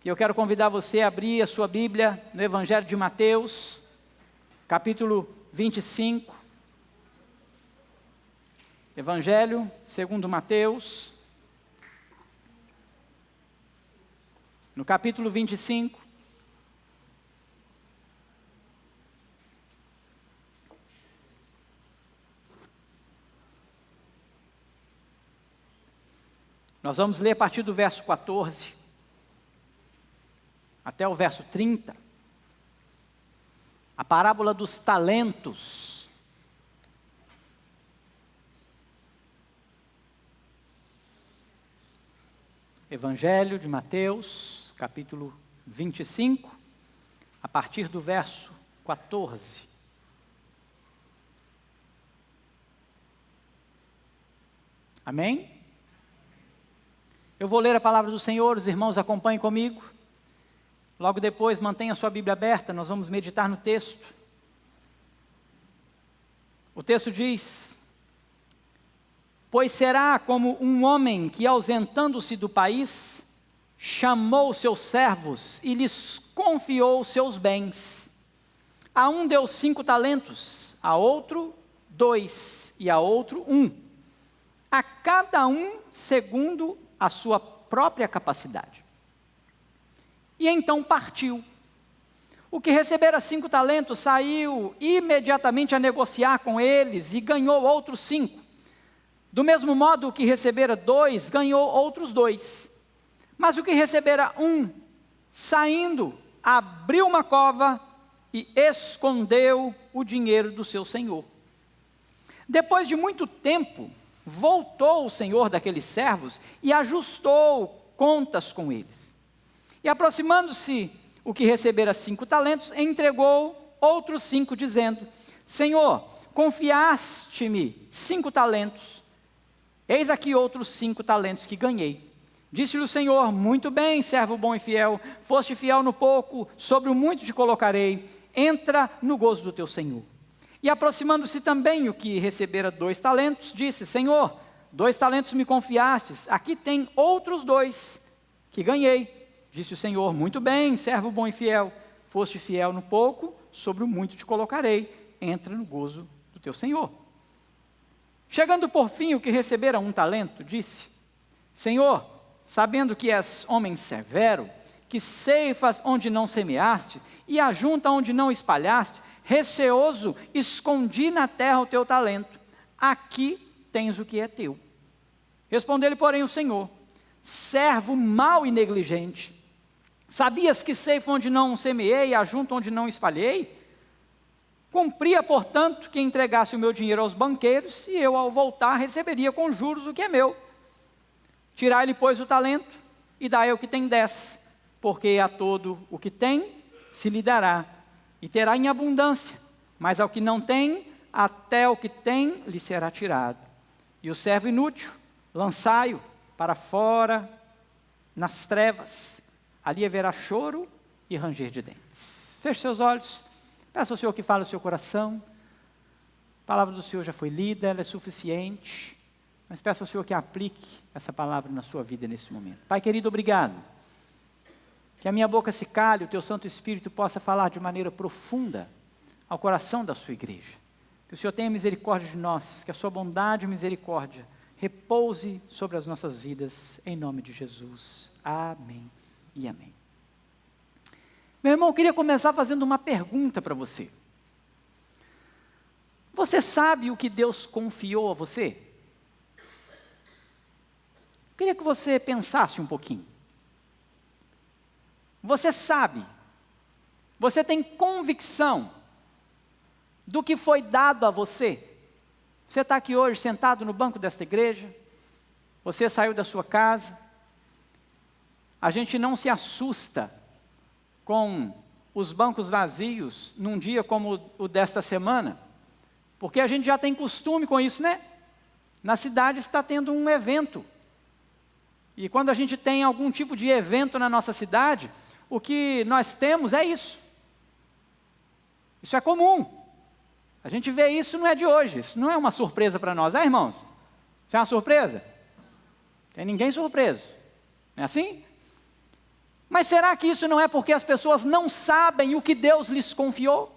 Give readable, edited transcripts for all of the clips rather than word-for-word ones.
E eu quero convidar você a abrir a sua Bíblia no Evangelho de Mateus, capítulo 25. Evangelho segundo Mateus, no capítulo 25. Nós vamos ler a partir do verso 14 até o verso 30, a parábola dos talentos. Evangelho de Mateus, capítulo 25, a partir do verso 14. Amém? Eu vou ler a palavra do Senhor, os irmãos acompanhem comigo. Logo depois, mantenha a sua Bíblia aberta, nós vamos meditar no texto. O texto diz: pois será como um homem que, ausentando-se do país, chamou seus servos e lhes confiou seus bens. A um deu 5 talentos, a outro 2 e a outro 1. A cada um segundo a sua própria capacidade. E então partiu. O que recebera 5 talentos saiu imediatamente a negociar com eles e ganhou outros 5. Do mesmo modo, o que recebera 2 ganhou outros 2. Mas o que recebera 1, saindo, abriu uma cova e escondeu o dinheiro do seu senhor. Depois de muito tempo, voltou o senhor daqueles servos e ajustou contas com eles. E aproximando-se o que recebera 5 talentos, entregou outros 5, dizendo: Senhor, confiaste-me 5 talentos, eis aqui outros 5 talentos que ganhei. Disse-lhe o Senhor: muito bem, servo bom e fiel, foste fiel no pouco, sobre o muito te colocarei, entra no gozo do teu Senhor. E aproximando-se também o que recebera 2 talentos, disse: Senhor, 2 talentos me confiastes, aqui tem outros 2 que ganhei. Disse o Senhor: muito bem, servo bom e fiel, foste fiel no pouco, sobre o muito te colocarei, entra no gozo do teu Senhor. Chegando por fim o que recebera 1 talento, disse: Senhor, sabendo que és homem severo, que ceifas onde não semeaste, e ajunta onde não espalhaste, receoso, escondi na terra o teu talento, aqui tens o que é teu. Respondeu-lhe, porém, o Senhor: servo mau e negligente, sabias que ceifo onde não semeei, e ajunto onde não espalhei? Cumpria, portanto, que entregasse o meu dinheiro aos banqueiros, e eu, ao voltar, receberia com juros o que é meu. Tirai-lhe, pois, o talento, e dai ao que tem 10, porque a todo o que tem se lhe dará, e terá em abundância, mas ao que não tem, até o que tem lhe será tirado. E o servo inútil, lançai-o para fora nas trevas, ali haverá choro e ranger de dentes. Feche seus olhos, peça ao Senhor que fale o seu coração. A palavra do Senhor já foi lida, ela é suficiente, mas peça ao Senhor que aplique essa palavra na sua vida nesse momento. Pai querido, obrigado. Que a minha boca se cale, o teu Santo Espírito possa falar de maneira profunda ao coração da sua igreja. Que o Senhor tenha misericórdia de nós, que a sua bondade e misericórdia repouse sobre as nossas vidas, em nome de Jesus. Amém e amém. Meu irmão, eu queria começar fazendo uma pergunta para você. Você sabe o que Deus confiou a você? Eu queria que você pensasse um pouquinho. Você sabe, você tem convicção do que foi dado a você? Você está aqui hoje sentado no banco desta igreja, você saiu da sua casa. A gente não se assusta com os bancos vazios num dia como o desta semana, porque a gente já tem costume com isso, né? Na cidade está tendo um evento, e quando a gente tem algum tipo de evento na nossa cidade, o que nós temos é isso. Isso é comum. A gente vê isso, não é de hoje, isso não é uma surpresa para nós, irmãos? Isso é uma surpresa? Tem ninguém surpreso, não é assim? Mas será que isso não é porque as pessoas não sabem o que Deus lhes confiou?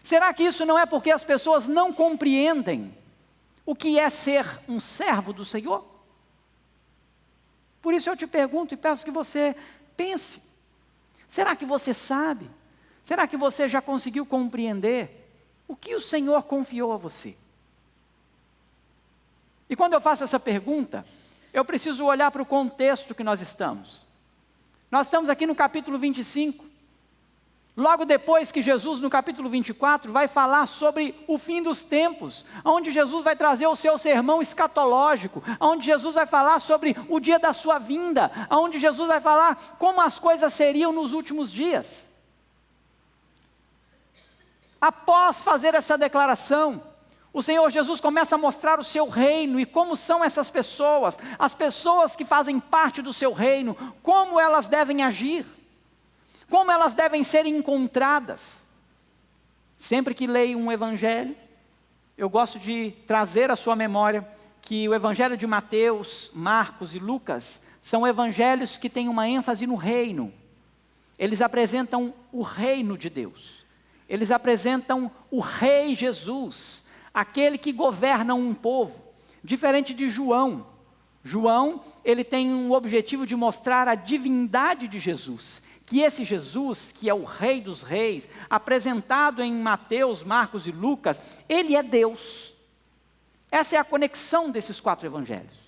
Será que isso não é porque as pessoas não compreendem o que é ser um servo do Senhor? Por isso eu te pergunto e peço que você pense. Será que você sabe? Será que você já conseguiu compreender o que o Senhor confiou a você? E quando eu faço essa pergunta, eu preciso olhar para o contexto que nós estamos. Nós estamos aqui no capítulo 25, logo depois que Jesus, no capítulo 24, vai falar sobre o fim dos tempos, onde Jesus vai trazer o seu sermão escatológico, onde Jesus vai falar sobre o dia da sua vinda, onde Jesus vai falar como as coisas seriam nos últimos dias. Após fazer essa declaração, o Senhor Jesus começa a mostrar o seu reino e como são essas pessoas, as pessoas que fazem parte do seu reino, como elas devem agir, como elas devem ser encontradas. Sempre que leio um evangelho, eu gosto de trazer à sua memória que o evangelho de Mateus, Marcos e Lucas são evangelhos que têm uma ênfase no reino. Eles apresentam o reino de Deus, eles apresentam o Rei Jesus, aquele que governa um povo, diferente de João. João, ele tem um objetivo de mostrar a divindade de Jesus, que esse Jesus, que é o Rei dos Reis, apresentado em Mateus, Marcos e Lucas, ele é Deus. Essa é a conexão desses 4 evangelhos.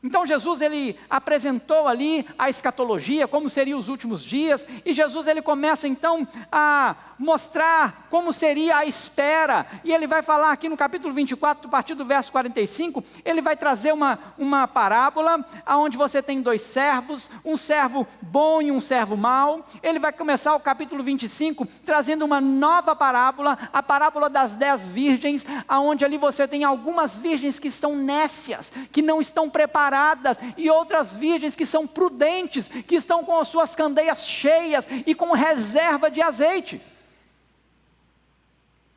Então Jesus, ele apresentou ali a escatologia, como seriam os últimos dias, e Jesus, ele começa então a mostrar como seria a espera, e ele vai falar aqui no capítulo 24, a partir do verso 45, ele vai trazer uma parábola, onde você tem 2 servos, um servo bom e um servo mau. Ele vai começar o capítulo 25, trazendo uma nova parábola, a parábola das 10 virgens, onde ali você tem algumas virgens que estão nécias, que não estão preparadas, e outras virgens que são prudentes, que estão com as suas candeias cheias, e com reserva de azeite.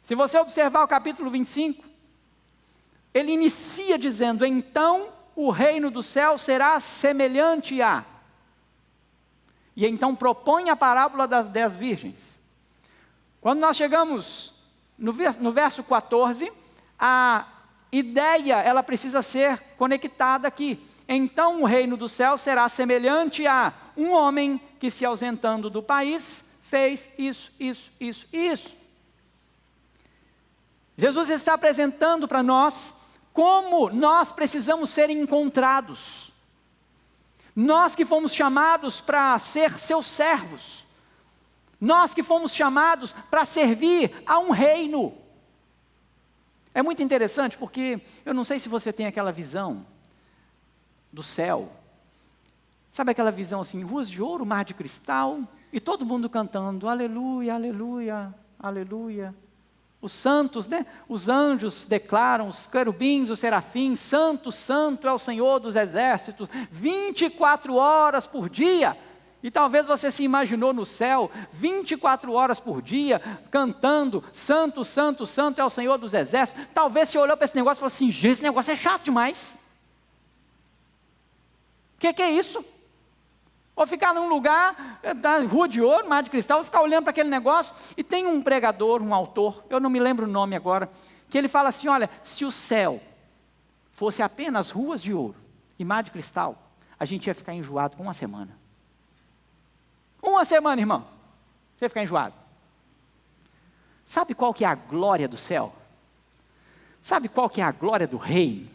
Se você observar o capítulo 25, ele inicia dizendo: então o reino do céu será semelhante a... E então propõe a parábola das 10 virgens. Quando nós chegamos no verso 14, a ideia, ela precisa ser conectada aqui. Então o reino do céu será semelhante a um homem que, se ausentando do país, fez isso, isso, isso e isso. Jesus está apresentando para nós como nós precisamos ser encontrados. Nós que fomos chamados para ser seus servos. Nós que fomos chamados para servir a um reino. É muito interessante porque eu não sei se você tem aquela visão do céu. Sabe aquela visão assim, ruas de ouro, mar de cristal, e todo mundo cantando, aleluia, aleluia, aleluia. Os santos, né? Os anjos declaram, os querubins, os serafins, santo, santo é o Senhor dos exércitos, 24 horas por dia. E talvez você se imaginou no céu, 24 horas por dia, cantando, santo, santo, santo é o Senhor dos exércitos. Talvez você olhou para esse negócio e falou assim, gente, esse negócio é chato demais. O que é isso? Ou ficar num lugar, da rua de ouro, mar de cristal, ou ficar olhando para aquele negócio, e tem um pregador, um autor, eu não me lembro o nome agora, que ele fala assim, olha, se o céu fosse apenas ruas de ouro e mar de cristal, a gente ia ficar enjoado com uma semana. Uma semana, irmão, você ia ficar enjoado. Sabe qual que é a glória do céu? Sabe qual que é a glória do reino?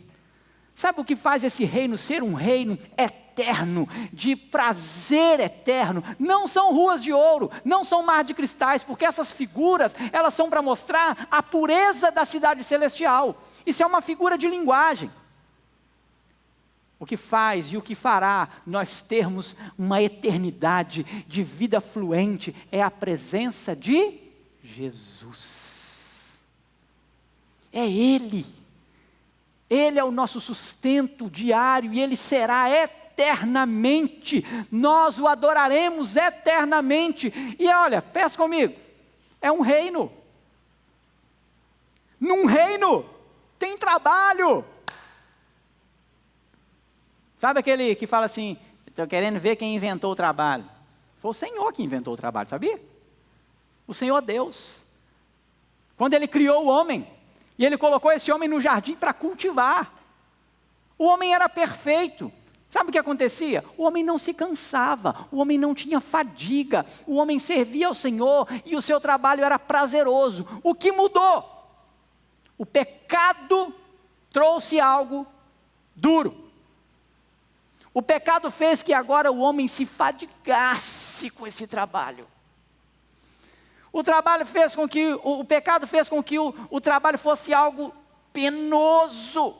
Sabe o que faz esse reino ser um reino eterno, de prazer eterno? Não são ruas de ouro, não são mar de cristais, porque essas figuras, elas são para mostrar a pureza da cidade celestial. Isso é uma figura de linguagem. O que faz e o que fará nós termos uma eternidade de vida fluente é a presença de Jesus. É Ele. Ele é o nosso sustento diário e Ele será eternamente. Nós o adoraremos eternamente. E olha, pensa comigo, é um reino. Num reino tem trabalho. Sabe aquele que fala assim, estou querendo ver quem inventou o trabalho? Foi o Senhor que inventou o trabalho, sabia? O Senhor Deus. Quando Ele criou o homem, e Ele colocou esse homem no jardim para cultivar. O homem era perfeito. Sabe o que acontecia? O homem não se cansava, o homem não tinha fadiga, o homem servia ao Senhor e o seu trabalho era prazeroso. O que mudou? O pecado trouxe algo duro. O pecado fez que agora o homem se fadigasse com esse trabalho. O pecado fez com que o trabalho fosse algo penoso.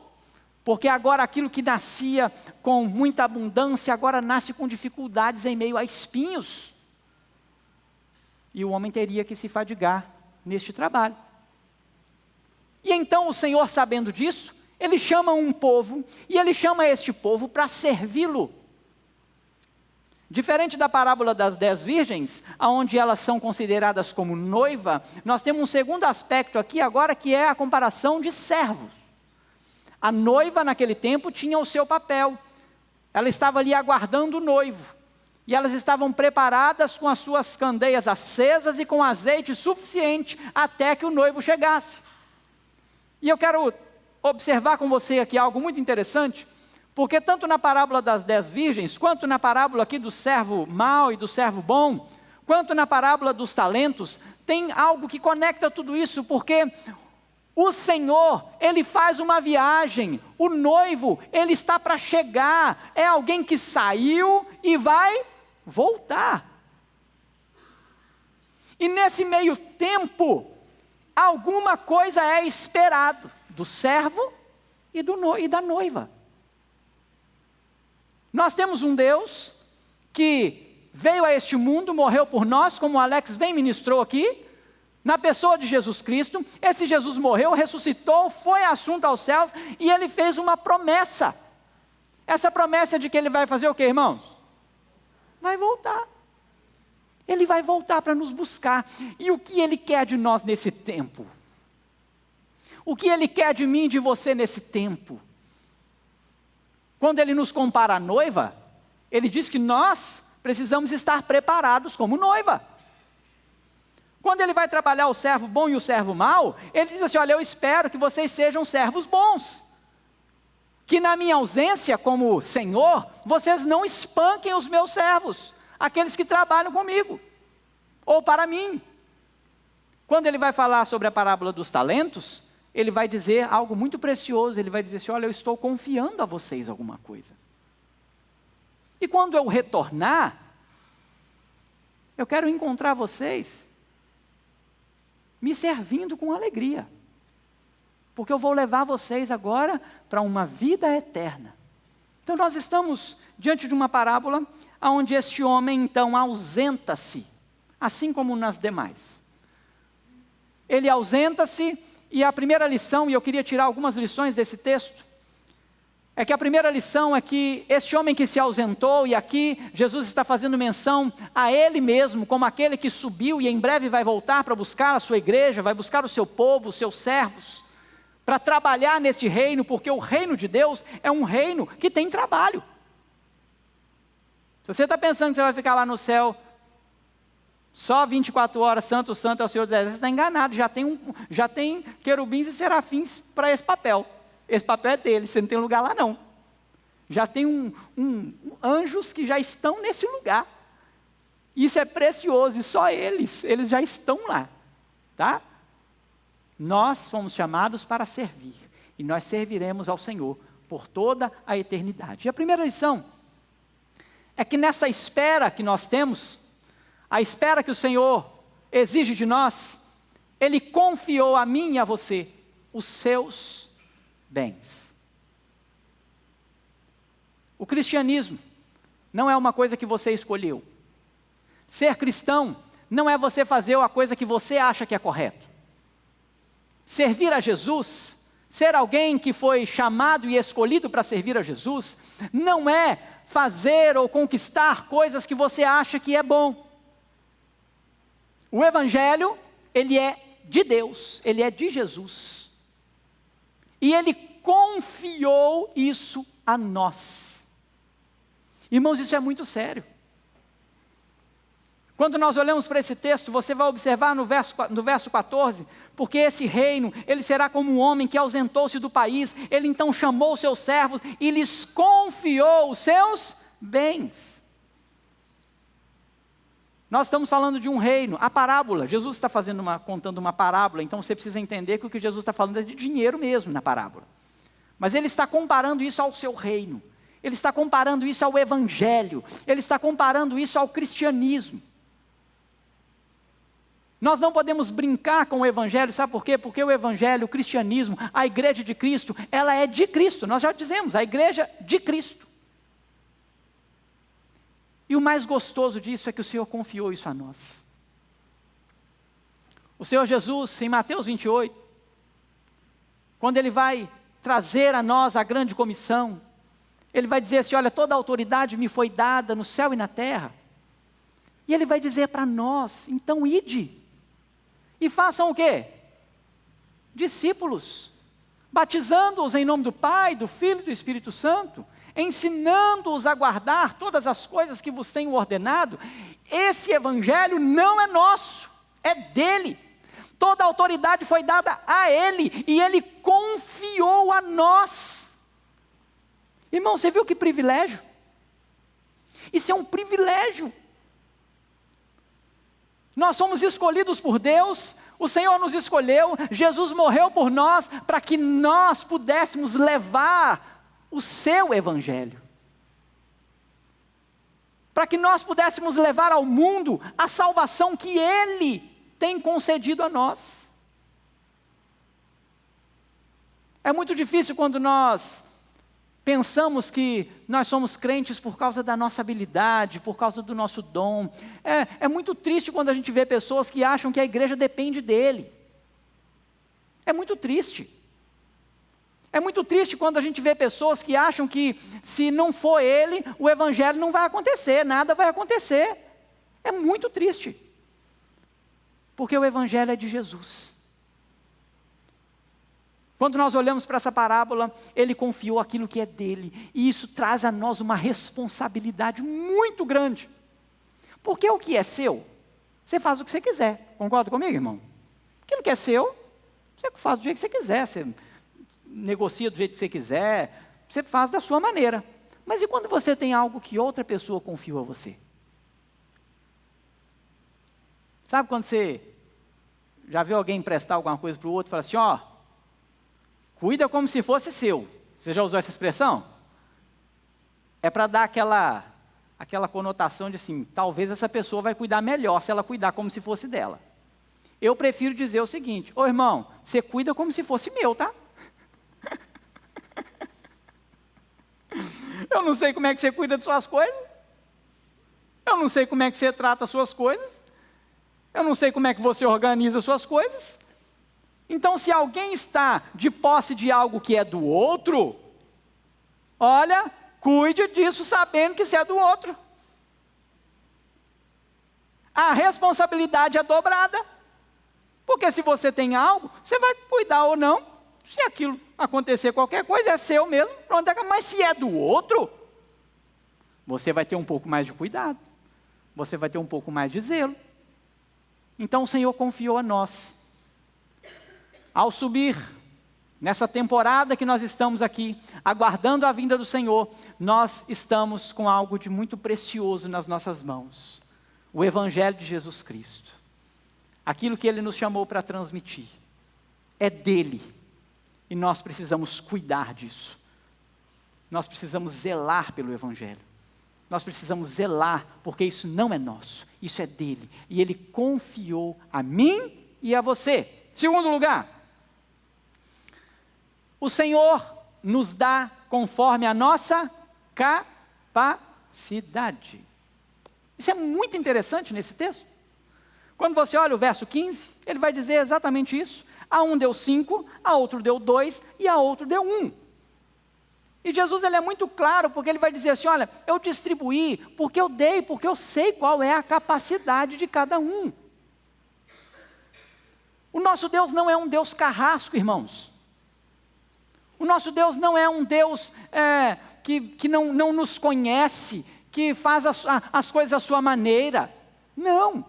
Porque agora aquilo que nascia com muita abundância, agora nasce com dificuldades em meio a espinhos. E o homem teria que se fadigar neste trabalho. E então o Senhor, sabendo disso, Ele chama um povo, e Ele chama este povo para servi-lo. Diferente da parábola das 10 virgens, onde elas são consideradas como noiva, nós temos um segundo aspecto aqui agora, que é a comparação de servos. A noiva naquele tempo tinha o seu papel, ela estava ali aguardando o noivo, e elas estavam preparadas com as suas candeias acesas e com azeite suficiente até que o noivo chegasse. E eu quero observar com você aqui algo muito interessante, porque tanto na parábola das 10 virgens, quanto na parábola aqui do servo mau e do servo bom, quanto na parábola dos talentos, tem algo que conecta tudo isso, porque o Senhor, Ele faz uma viagem, o noivo, Ele está para chegar, é alguém que saiu e vai voltar. E nesse meio tempo, alguma coisa é esperado do servo e da noiva. Nós temos um Deus que veio a este mundo, morreu por nós, como o Alex bem ministrou aqui, na pessoa de Jesus Cristo. Esse Jesus morreu, ressuscitou, foi assunto aos céus, e Ele fez uma promessa. Essa promessa de que Ele vai fazer o que, irmãos? Vai voltar. Ele vai voltar para nos buscar. E o que Ele quer de nós nesse tempo? O que Ele quer de mim e de você nesse tempo? Quando Ele nos compara à noiva, Ele diz que nós precisamos estar preparados como noiva. Quando Ele vai trabalhar o servo bom e o servo mau, Ele diz assim, olha, eu espero que vocês sejam servos bons. Que na minha ausência como Senhor, vocês não espanquem os meus servos, aqueles que trabalham comigo, ou para mim. Quando Ele vai falar sobre a parábola dos talentos, Ele vai dizer algo muito precioso. Ele vai dizer assim, olha, eu estou confiando a vocês alguma coisa. E quando eu retornar, eu quero encontrar vocês me servindo com alegria. Porque eu vou levar vocês agora para uma vida eterna. Então nós estamos diante de uma parábola onde este homem então ausenta-se, assim como nas demais. Ele ausenta-se. E a primeira lição, e eu queria tirar algumas lições desse texto, é que a primeira lição é que este homem que se ausentou, e aqui Jesus está fazendo menção a Ele mesmo, como aquele que subiu e em breve vai voltar para buscar a sua igreja, vai buscar o seu povo, os seus servos, para trabalhar nesse reino, porque o reino de Deus é um reino que tem trabalho. Se você está pensando que você vai ficar lá no céu só 24 horas, santo, santo é o Senhor dos Exércitos, você está enganado, já tem querubins e serafins para esse papel. Esse papel é dele, você não tem lugar lá não. Já tem anjos que já estão nesse lugar. Isso é precioso, e só eles já estão lá. Tá? Nós fomos chamados para servir, e nós serviremos ao Senhor por toda a eternidade. E a primeira lição é que nessa espera que nós temos, a espera que o Senhor exige de nós, Ele confiou a mim e a você os seus bens. O cristianismo não é uma coisa que você escolheu. Ser cristão não é você fazer a coisa que você acha que é correto. Servir a Jesus, ser alguém que foi chamado e escolhido para servir a Jesus, não é fazer ou conquistar coisas que você acha que é bom. O Evangelho, ele é de Deus, ele é de Jesus. E Ele confiou isso a nós. Irmãos, isso é muito sério. Quando nós olhamos para esse texto, você vai observar no verso 14, porque esse reino, ele será como um homem que ausentou-se do país, ele então chamou os seus servos e lhes confiou os seus bens. Nós estamos falando de um reino, a parábola, Jesus está contando uma parábola, então você precisa entender que o que Jesus está falando é de dinheiro mesmo na parábola. Mas ele está comparando isso ao seu reino, ele está comparando isso ao evangelho, ele está comparando isso ao cristianismo. Nós não podemos brincar com o evangelho, sabe por quê? Porque o evangelho, o cristianismo, a igreja de Cristo, ela é de Cristo, nós já dizemos, a igreja de Cristo. E o mais gostoso disso é que o Senhor confiou isso a nós. O Senhor Jesus, em Mateus 28, quando Ele vai trazer a nós a grande comissão, Ele vai dizer assim, olha, toda a autoridade me foi dada no céu e na terra. E Ele vai dizer para nós, então ide. E façam o quê? Discípulos, batizando-os em nome do Pai, do Filho e do Espírito Santo, ensinando-os a guardar todas as coisas que vos tenho ordenado. Esse evangelho não é nosso, é dele. Toda a autoridade foi dada a ele, e ele confiou a nós. Irmão, você viu que privilégio? Isso é um privilégio. Nós somos escolhidos por Deus, o Senhor nos escolheu, Jesus morreu por nós, para que nós pudéssemos levar o seu evangelho. Para que nós pudéssemos levar ao mundo a salvação que Ele tem concedido a nós. É muito difícil quando nós pensamos que nós somos crentes por causa da nossa habilidade, por causa do nosso dom. É muito triste quando a gente vê pessoas que acham que a igreja depende dele. É muito triste. É muito triste quando a gente vê pessoas que acham que se não for ele, o evangelho não vai acontecer, nada vai acontecer. É muito triste. Porque o evangelho é de Jesus. Quando nós olhamos para essa parábola, ele confiou aquilo que é dele, e isso traz a nós uma responsabilidade muito grande, porque o que é seu, você faz o que você quiser, concorda comigo, irmão? Aquilo que é seu, você faz do jeito que você quiser, você negocia do jeito que você quiser, você faz da sua maneira, mas e quando você tem algo que outra pessoa confiou a você? Sabe quando você já viu alguém emprestar alguma coisa para o outro e fala assim, ó, cuida como se fosse seu. Você já usou essa expressão? É para dar aquela conotação de assim, talvez essa pessoa vai cuidar melhor se ela cuidar como se fosse dela. Eu prefiro dizer o seguinte, ô irmão, você cuida como se fosse meu, tá? Eu não sei como é que você cuida de suas coisas. Eu não sei como é que você trata as suas coisas. Eu não sei como é que você organiza as suas coisas. Então, se alguém está de posse de algo que é do outro, olha, cuide disso sabendo que isso é do outro. A responsabilidade é dobrada. Porque se você tem algo, você vai cuidar ou não. Se aquilo acontecer qualquer coisa, é seu mesmo. Pronto, mas se é do outro, você vai ter um pouco mais de cuidado. Você vai ter um pouco mais de zelo. Então, o Senhor confiou a nós. Ao subir, nessa temporada que nós estamos aqui, aguardando a vinda do Senhor, nós estamos com algo de muito precioso nas nossas mãos. O Evangelho de Jesus Cristo. Aquilo que Ele nos chamou para transmitir. É dele. E nós precisamos cuidar disso. Nós precisamos zelar pelo Evangelho. Nós precisamos zelar, porque isso não é nosso. Isso é dele. E Ele confiou a mim e a você. Segundo lugar, o Senhor nos dá conforme a nossa capacidade. Isso é muito interessante nesse texto. Quando você olha o verso 15, ele vai dizer exatamente isso. A um deu 5, a outro deu 2 e a outro deu 1. E Jesus ele é muito claro, porque ele vai dizer assim, olha, eu distribuí porque eu dei, porque eu sei qual é a capacidade de cada um. O nosso Deus não é um Deus carrasco, irmãos. O nosso Deus não é um Deus que não nos conhece, que faz as coisas à sua maneira. Não.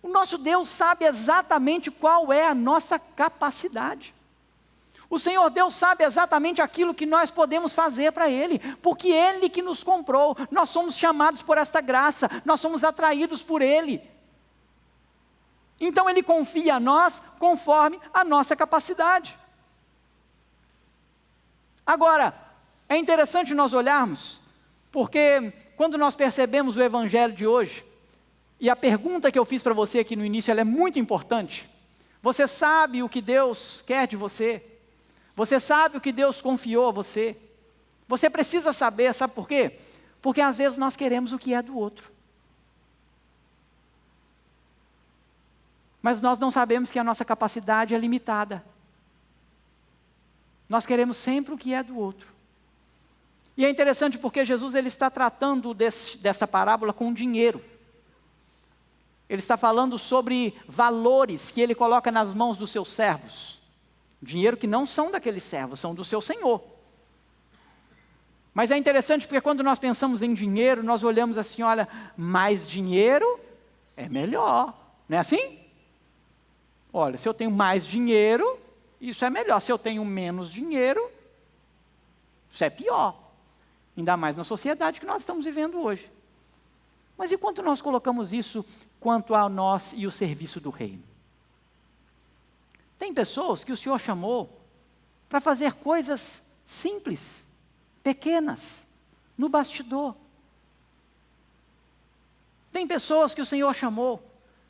O nosso Deus sabe exatamente qual é a nossa capacidade. O Senhor Deus sabe exatamente aquilo que nós podemos fazer para Ele, porque Ele que nos comprou, nós somos chamados por esta graça, nós somos atraídos por Ele. Então Ele confia a nós conforme a nossa capacidade. Agora, é interessante nós olharmos, porque quando nós percebemos o Evangelho de hoje, e a pergunta que eu fiz para você aqui no início, ela é muito importante. Você sabe o que Deus quer de você? Você sabe o que Deus confiou a você? Você precisa saber, sabe por quê? Porque às vezes nós queremos o que é do outro. Mas nós não sabemos que a nossa capacidade é limitada. Nós queremos sempre o que é do outro. E é interessante porque Jesus ele está tratando dessa parábola com dinheiro. Ele está falando sobre valores que ele coloca nas mãos dos seus servos. Dinheiro que não são daqueles servos, são do seu Senhor. Mas é interessante porque quando nós pensamos em dinheiro, nós olhamos assim, olha, mais dinheiro é melhor. Não é assim? Olha, se eu tenho mais dinheiro, isso é melhor. Se eu tenho menos dinheiro, isso é pior. Ainda mais na sociedade que nós estamos vivendo hoje. Mas e quanto nós colocamos isso quanto a nós e o serviço do reino? Tem pessoas que o Senhor chamou para fazer coisas simples, pequenas, no bastidor. Tem pessoas que o Senhor chamou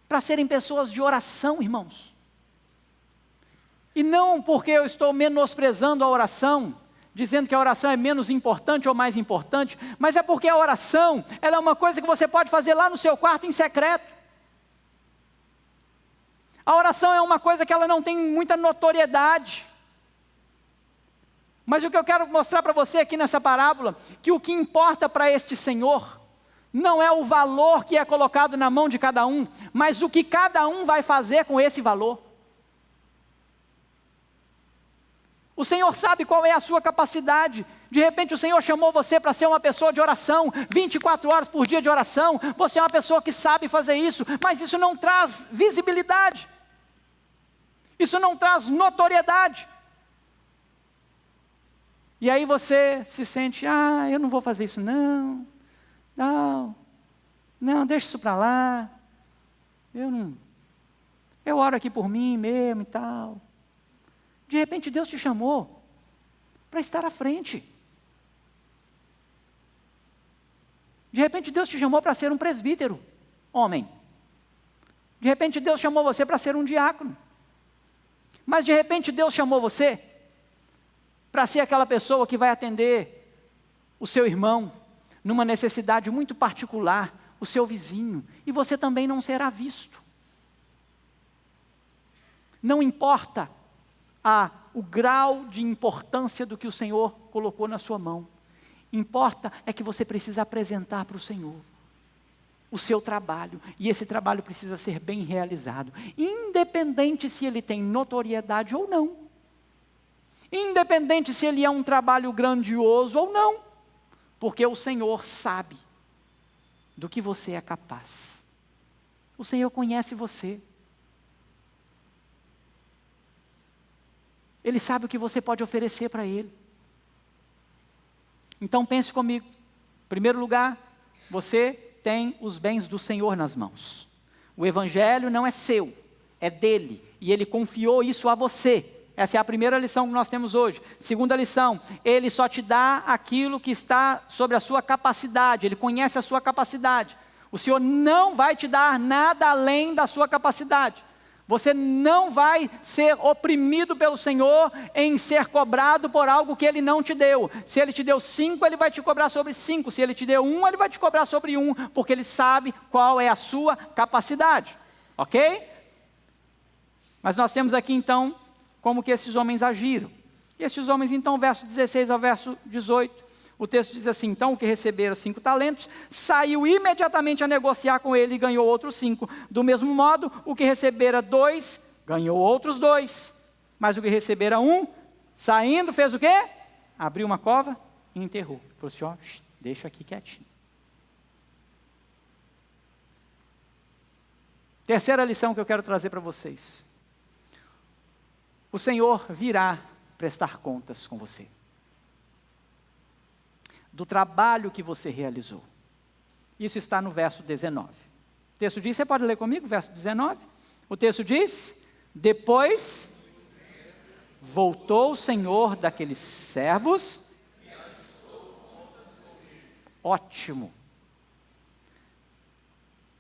para serem pessoas de oração, irmãos. E não porque eu estou menosprezando a oração, dizendo que a oração é menos importante ou mais importante, mas é porque a oração, ela é uma coisa que você pode fazer lá no seu quarto em secreto. A oração é uma coisa que ela não tem muita notoriedade. Mas o que eu quero mostrar para você aqui nessa parábola, que o que importa para este Senhor, não é o valor que é colocado na mão de cada um, mas o que cada um vai fazer com esse valor. O Senhor sabe qual é a sua capacidade. De repente o Senhor chamou você para ser uma pessoa de oração, 24 horas por dia de oração. Você é uma pessoa que sabe fazer isso, mas isso não traz visibilidade. Isso não traz notoriedade. E aí você se sente, eu não vou fazer isso não, deixa isso para lá. Eu oro aqui por mim mesmo e tal. De repente Deus te chamou para estar à frente. De repente Deus te chamou para ser um presbítero, homem. De repente Deus chamou você para ser um diácono. Mas de repente Deus chamou você para ser aquela pessoa que vai atender o seu irmão numa necessidade muito particular, o seu vizinho, e você também não será visto. Não importa o grau de importância do que o Senhor colocou na sua mão. Importa é que você precisa apresentar para o Senhor o seu trabalho, e esse trabalho precisa ser bem realizado, independente se ele tem notoriedade ou não, independente se ele é um trabalho grandioso ou não, porque o Senhor sabe do que você é capaz. O Senhor conhece você. Ele sabe o que você pode oferecer para Ele. Então pense comigo. Em primeiro lugar, você tem os bens do Senhor nas mãos. O Evangelho não é seu, é dele. E Ele confiou isso a você. Essa é a primeira lição que nós temos hoje. Segunda lição, Ele só te dá aquilo que está sobre a sua capacidade. Ele conhece a sua capacidade. O Senhor não vai te dar nada além da sua capacidade. Você não vai ser oprimido pelo Senhor em ser cobrado por algo que Ele não te deu. Se Ele te deu 5, Ele vai te cobrar sobre 5. Se Ele te deu 1, Ele vai te cobrar sobre 1, porque Ele sabe qual é a sua capacidade. Ok? Mas nós temos aqui então, como que esses homens agiram. E esses homens então, verso 16 ao verso 18, o texto diz assim: então o que recebera 5 talentos, saiu imediatamente a negociar com ele e ganhou outros 5. Do mesmo modo, o que recebera 2, ganhou outros 2. Mas o que recebera 1, saindo, fez o quê? Abriu uma cova e enterrou. Falou assim, deixa aqui quietinho. Terceira lição que eu quero trazer para vocês. O Senhor virá prestar contas com você. Do trabalho que você realizou. Isso está no verso 19. O texto diz, você pode ler comigo, verso 19? O texto diz, depois voltou o Senhor daqueles servos. Ótimo.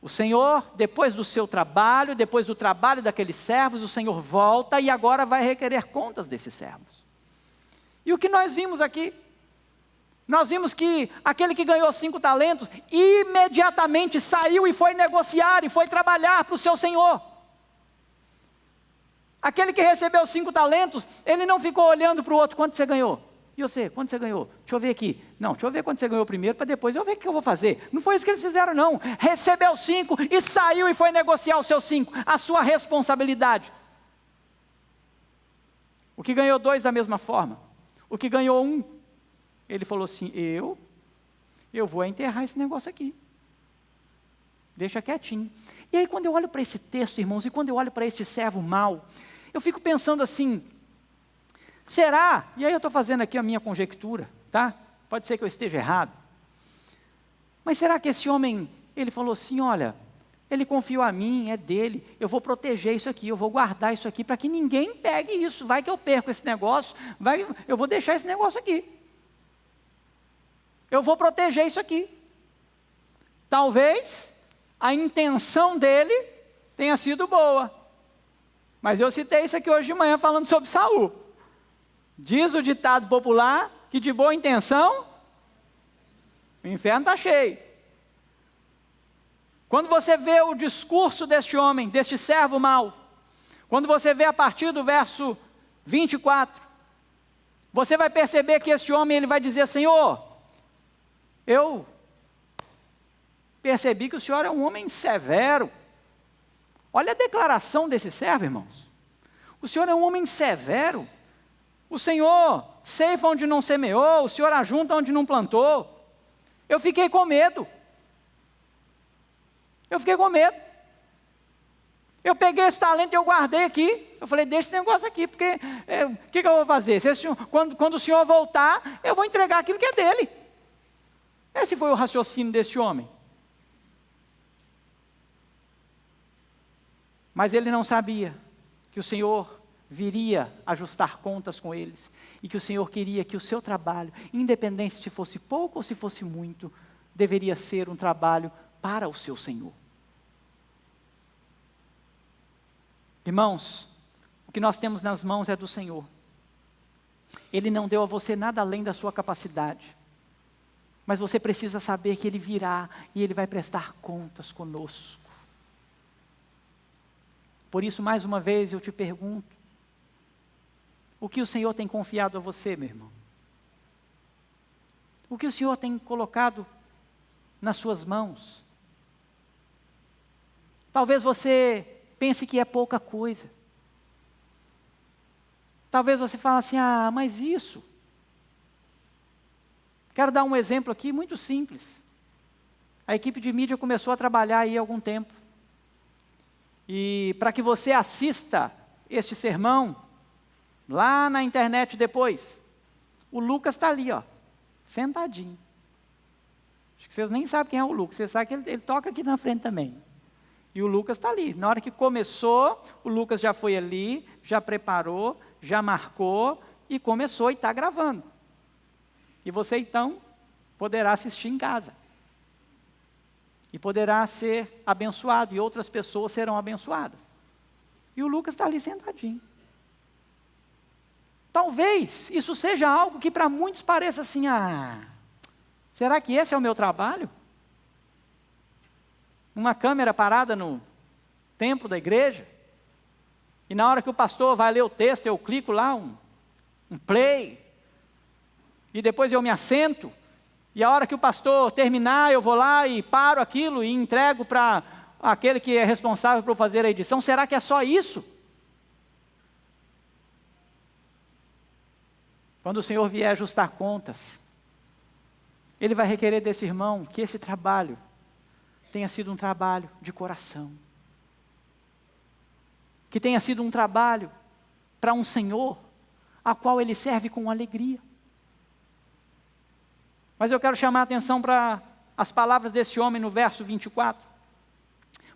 O Senhor, depois do seu trabalho, depois do trabalho daqueles servos, o Senhor volta e agora vai requerer contas desses servos. E o que nós vimos aqui? Nós vimos que aquele que ganhou 5 talentos, imediatamente saiu e foi negociar e foi trabalhar para o seu senhor. Aquele que recebeu 5 talentos, ele não ficou olhando para o outro, quanto você ganhou? E você, quanto você ganhou? Deixa eu ver aqui. Não, deixa eu ver quanto você ganhou primeiro, para depois eu ver o que eu vou fazer. Não foi isso que eles fizeram, não. Recebeu 5 e saiu e foi negociar os seus 5. A sua responsabilidade. O que ganhou 2 da mesma forma. O que ganhou 1, ele falou assim, eu vou enterrar esse negócio aqui. Deixa quietinho. E aí quando eu olho para esse texto, irmãos, e quando eu olho para este servo mau, eu fico pensando assim, será? E aí eu estou fazendo aqui a minha conjectura, tá? Pode ser que eu esteja errado. Mas será que esse homem, ele falou assim, olha, ele confiou a mim, é dele, eu vou proteger isso aqui, eu vou guardar isso aqui, para que ninguém pegue isso, vai que eu perco esse negócio, eu vou deixar esse negócio aqui. Eu vou proteger isso aqui. Talvez a intenção dele tenha sido boa. Mas eu citei isso aqui hoje de manhã falando sobre Saul. Diz o ditado popular que de boa intenção, o inferno está cheio. Quando você vê o discurso deste homem, deste servo mau, quando você vê a partir do verso 24, você vai perceber que este homem ele vai dizer, Senhor, eu percebi que o Senhor é um homem severo. Olha a declaração desse servo, irmãos. O Senhor é um homem severo. O Senhor ceifa onde não semeou, o Senhor ajunta onde não plantou. Eu fiquei com medo. Eu fiquei com medo. Eu peguei esse talento e eu guardei aqui. Eu falei, deixa esse negócio aqui, porque o que eu vou fazer? Quando o Senhor voltar, eu vou entregar aquilo que é dele. Esse foi o raciocínio desse homem. Mas ele não sabia que o Senhor viria ajustar contas com eles, e que o Senhor queria que o seu trabalho, independente se fosse pouco ou se fosse muito, deveria ser um trabalho para o seu Senhor. Irmãos, o que nós temos nas mãos é do Senhor. Ele não deu a você nada além da sua capacidade, mas você precisa saber que Ele virá e Ele vai prestar contas conosco. Por isso, mais uma vez, eu te pergunto, o que o Senhor tem confiado a você, meu irmão? O que o Senhor tem colocado nas suas mãos? Talvez você pense que é pouca coisa. Talvez você fale assim, mas isso. Quero dar um exemplo aqui muito simples. A equipe de mídia começou a trabalhar aí há algum tempo. E para que você assista este sermão, lá na internet depois, o Lucas está ali, sentadinho. Acho que vocês nem sabem quem é o Lucas, vocês sabem que ele toca aqui na frente também. E o Lucas está ali. Na hora que começou, o Lucas já foi ali, já preparou, já marcou e começou e está gravando. E você então poderá assistir em casa. E poderá ser abençoado, e outras pessoas serão abençoadas. E o Lucas está ali sentadinho. Talvez isso seja algo que para muitos pareça assim, será que esse é o meu trabalho? Uma câmera parada no templo da igreja, e na hora que o pastor vai ler o texto, eu clico lá, um play, e depois eu me assento, e a hora que o pastor terminar, eu vou lá e paro aquilo e entrego para aquele que é responsável por fazer a edição. Será que é só isso? Quando o Senhor vier ajustar contas, Ele vai requerer desse irmão que esse trabalho tenha sido um trabalho de coração. que tenha sido um trabalho para um Senhor, a qual ele serve com alegria. Mas eu quero chamar a atenção para as palavras desse homem no verso 24.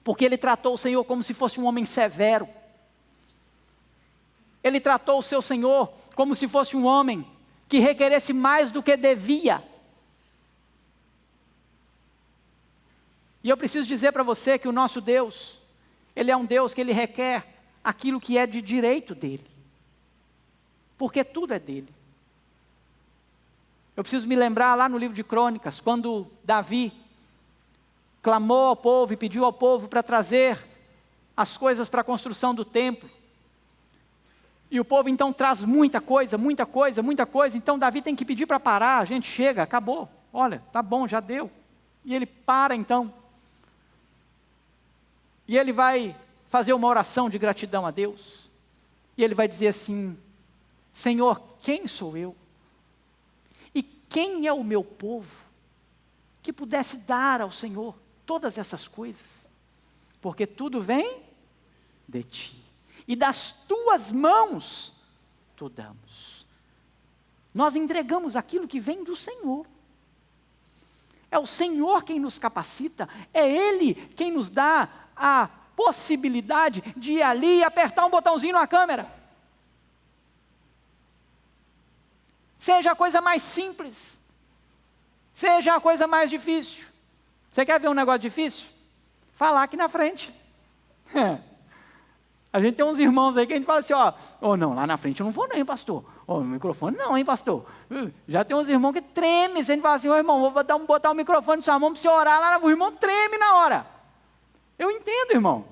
Porque ele tratou o Senhor como se fosse um homem severo. Ele tratou o seu Senhor como se fosse um homem que requeresse mais do que devia. E eu preciso dizer para você que o nosso Deus, Ele é um Deus que Ele requer aquilo que é de direito dEle. Porque tudo é dEle. Eu preciso me lembrar lá no livro de Crônicas, quando Davi clamou ao povo e pediu ao povo para trazer as coisas para a construção do templo. E o povo então traz muita coisa, muita coisa, muita coisa. Então Davi tem que pedir para parar, a gente chega, acabou. Olha, tá bom, já deu. E ele para então. E ele vai fazer uma oração de gratidão a Deus. E ele vai dizer assim: Senhor, quem sou eu? E quem é o meu povo que pudesse dar ao Senhor todas essas coisas? Porque tudo vem de ti. E das tuas mãos tu damos. Nós entregamos aquilo que vem do Senhor. É o Senhor quem nos capacita. É Ele quem nos dá a possibilidade de ir ali e apertar um botãozinho na câmera. Seja a coisa mais simples. Seja a coisa mais difícil. Você quer ver um negócio difícil? Falar aqui na frente. A gente tem uns irmãos aí que a gente fala assim, ó, não, lá na frente eu não vou não, hein, pastor? No microfone não, hein, pastor? Já tem uns irmãos que tremem, se a gente fala assim, irmão, vou botar o microfone na sua mão para você orar, lá o irmão treme na hora. Eu entendo, irmão.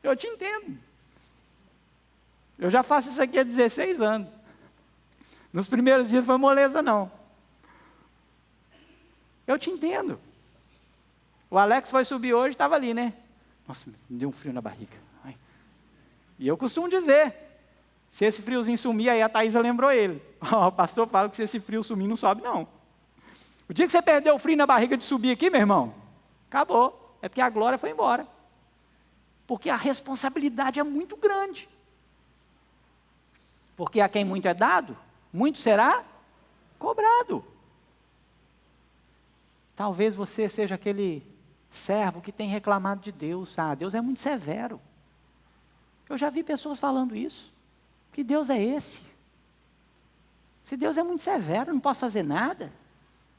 Eu te entendo. Eu já faço isso aqui há 16 anos. Nos primeiros dias não foi moleza, não. Eu te entendo. O Alex foi subir hoje, estava ali, né? Nossa, me deu um frio na barriga. Ai. E eu costumo dizer, se esse friozinho sumir, aí a Thaisa lembrou ele. O pastor fala que se esse frio sumir, não sobe, não. O dia que você perdeu o frio na barriga de subir aqui, meu irmão, acabou. É porque a glória foi embora. Porque a responsabilidade é muito grande. Porque a quem muito é dado, muito será cobrado. Talvez você seja aquele servo que tem reclamado de Deus. Deus é muito severo. Eu já vi pessoas falando isso. Que Deus é esse? Se Deus é muito severo, não posso fazer nada.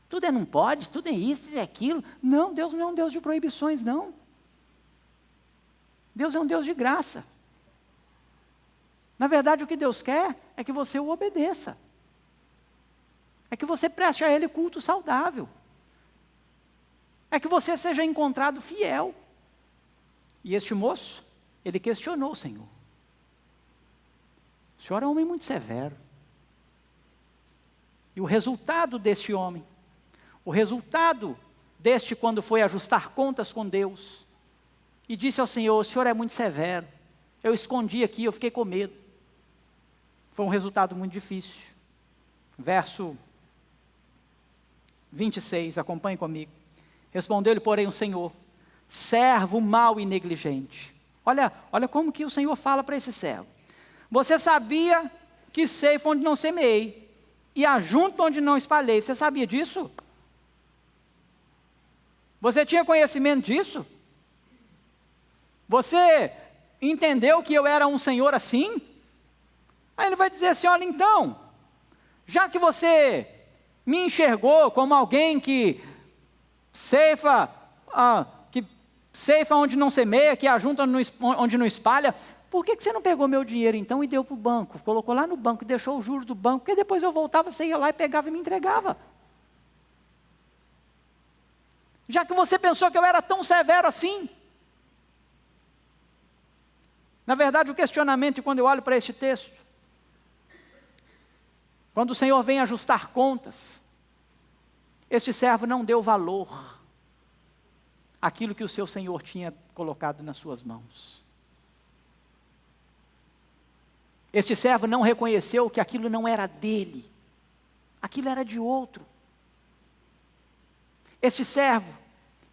Tudo é não pode, tudo é isso, tudo é aquilo. Não, Deus não é um Deus de proibições, não. Deus é um Deus de graça. Na verdade, o que Deus quer é que você o obedeça. É que você preste a Ele culto saudável. É que você seja encontrado fiel. E este moço, ele questionou o Senhor. O Senhor é um homem muito severo. E o resultado deste homem, o resultado deste quando foi ajustar contas com Deus, e disse ao Senhor, o Senhor é muito severo, eu escondi aqui, eu fiquei com medo. Foi um resultado muito difícil. Verso 26, acompanhe comigo. Respondeu-lhe, porém, o Senhor, servo mau e negligente. Olha como que o Senhor fala para esse servo. Você sabia que ceifa onde não semeei, e ajunto onde não espalhei. Você sabia disso? Você tinha conhecimento disso? Você entendeu que eu era um Senhor assim? Aí ele vai dizer assim, olha então, já que você me enxergou como alguém que ceifa onde não semeia, que ajunta onde não espalha, por que você não pegou meu dinheiro então e deu para o banco? Colocou lá no banco, deixou os juros do banco, porque depois eu voltava, você ia lá e pegava e me entregava. Já que você pensou que eu era tão severo assim. Na verdade, o questionamento, e quando eu olho para este texto, quando o Senhor vem ajustar contas, este servo não deu valor àquilo que o seu Senhor tinha colocado nas suas mãos. Este servo não reconheceu que aquilo não era dele, aquilo era de outro. Este servo,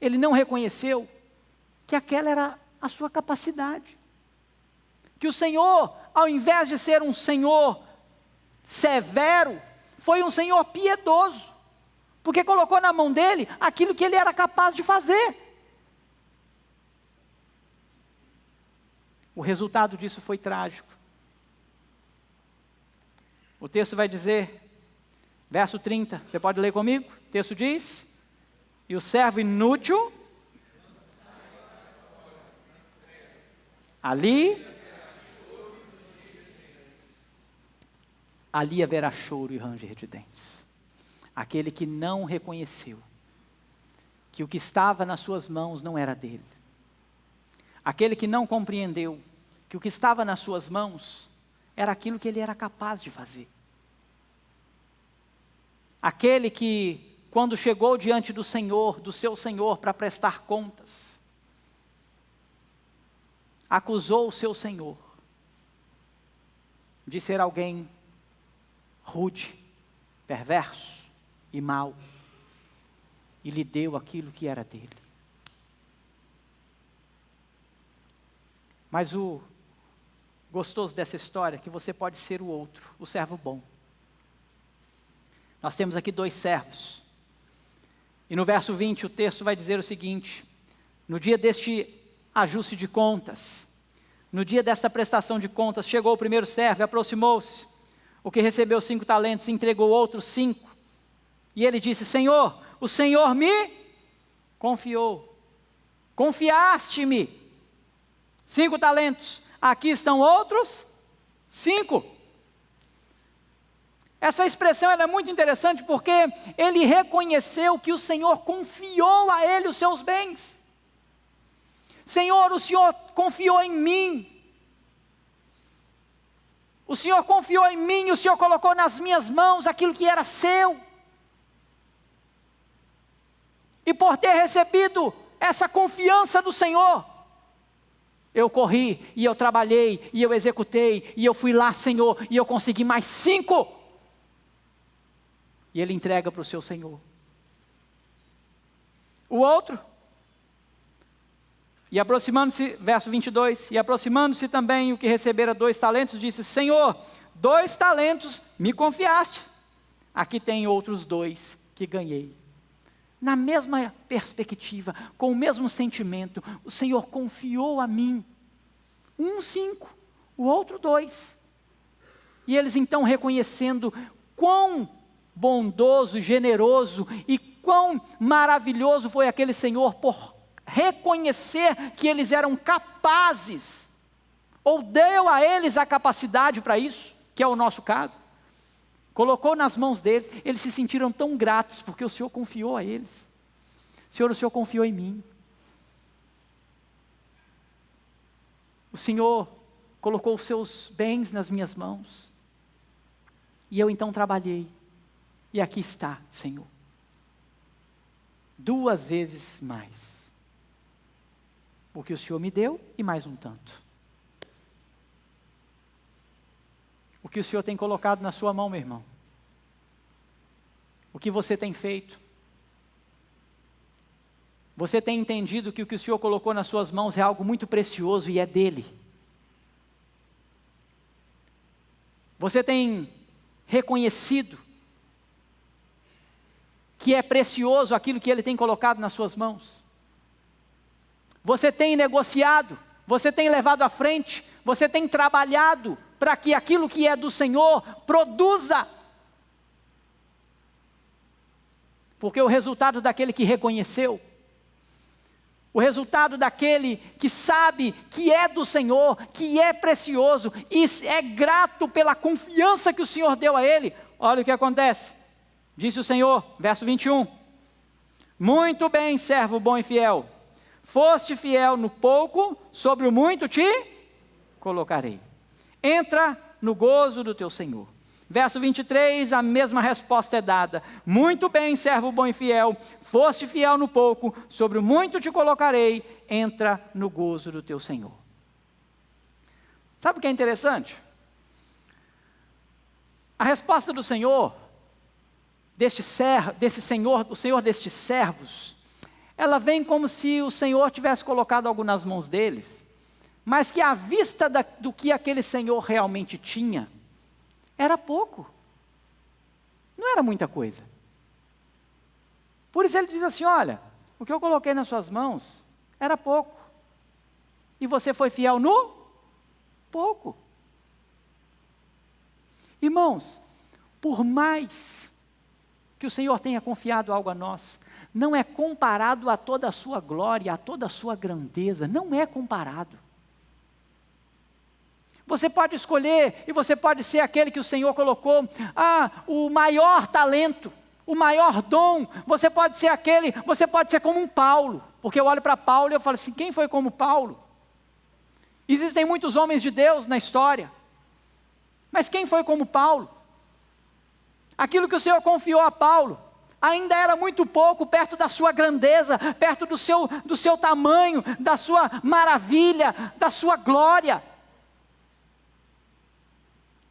ele não reconheceu que aquela era a sua capacidade. que o Senhor, ao invés de ser um Senhor severo, foi um Senhor piedoso, porque colocou na mão dele aquilo que ele era capaz de fazer. O resultado disso foi trágico. O texto vai dizer, verso 30, você pode ler comigo? O texto diz: e o servo inútil, ali haverá choro e ranger de dentes. Aquele que não reconheceu que o que estava nas suas mãos não era dele. Aquele que não compreendeu que o que estava nas suas mãos era aquilo que ele era capaz de fazer. Aquele que, quando chegou diante do Senhor, do seu Senhor, para prestar contas, acusou o seu Senhor de ser alguém rude, perverso e mau, e lhe deu aquilo que era dele. Mas o gostoso dessa história é que você pode ser o outro, o servo bom. Nós temos aqui 2 servos. E no verso 20 o texto vai dizer o seguinte: no dia deste ajuste de contas, no dia desta prestação de contas, chegou o primeiro servo e aproximou-se. O que recebeu 5 talentos entregou outros 5. E ele disse: Senhor, o Senhor me confiou. Confiaste-me 5 talentos. Aqui estão outros 5. Essa expressão ela é muito interessante porque ele reconheceu que o Senhor confiou a ele os seus bens. Senhor, o Senhor confiou em mim. O Senhor confiou em mim, o Senhor colocou nas minhas mãos aquilo que era seu. E por ter recebido essa confiança do Senhor, eu corri, e eu trabalhei, e eu executei, e eu fui lá, Senhor, e eu consegui mais 5. E ele entrega para o seu Senhor. O outro, e aproximando-se, verso 22, e aproximando-se também o que recebera 2 talentos, disse: Senhor, 2 talentos me confiaste, aqui tem outros 2 que ganhei. Na mesma perspectiva, com o mesmo sentimento, o Senhor confiou a mim 5, o outro 2. E eles então reconhecendo quão bondoso, generoso e quão maravilhoso foi aquele Senhor por reconhecer que eles eram capazes, ou deu a eles a capacidade para isso, que é o nosso caso. Colocou nas mãos deles, eles se sentiram tão gratos, porque o Senhor confiou a eles. Senhor, o Senhor confiou em mim. O Senhor colocou os seus bens nas minhas mãos. E eu então trabalhei. E aqui está, Senhor. 2 vezes mais. O que o Senhor me deu e mais um tanto. O que o Senhor tem colocado na sua mão, meu irmão? O que você tem feito? Você tem entendido que o que o Senhor colocou nas suas mãos é algo muito precioso e é dele? Você tem reconhecido que é precioso aquilo que ele tem colocado nas suas mãos? Você tem negociado, você tem levado à frente, você tem trabalhado para que aquilo que é do Senhor produza. Porque o resultado daquele que reconheceu, o resultado daquele que sabe que é do Senhor, que é precioso, e é grato pela confiança que o Senhor deu a ele, olha o que acontece. Disse o Senhor, verso 21, muito bem, servo bom e fiel, foste fiel no pouco, sobre o muito te colocarei. Entra no gozo do teu Senhor. Verso 23, a mesma resposta é dada. Muito bem, servo bom e fiel, foste fiel no pouco, sobre o muito te colocarei, entra no gozo do teu Senhor. Sabe o que é interessante? A resposta do Senhor, o Senhor destes servos, ela vem como se o Senhor tivesse colocado algo nas mãos deles, mas que à vista do que aquele senhor realmente tinha, era pouco. Não era muita coisa. Por isso ele diz assim: olha, o que eu coloquei nas suas mãos era pouco. E você foi fiel no pouco. Irmãos, por mais que o Senhor tenha confiado algo a nós, não é comparado a toda a sua glória, a toda a sua grandeza, não é comparado. Você pode escolher e você pode ser aquele que o Senhor colocou, o maior talento, o maior dom. Você pode ser você pode ser como um Paulo, porque eu olho para Paulo e eu falo assim: quem foi como Paulo? Existem muitos homens de Deus na história, mas quem foi como Paulo? Aquilo que o Senhor confiou a Paulo ainda era muito pouco perto da sua grandeza, perto do seu tamanho, da sua maravilha, da sua glória.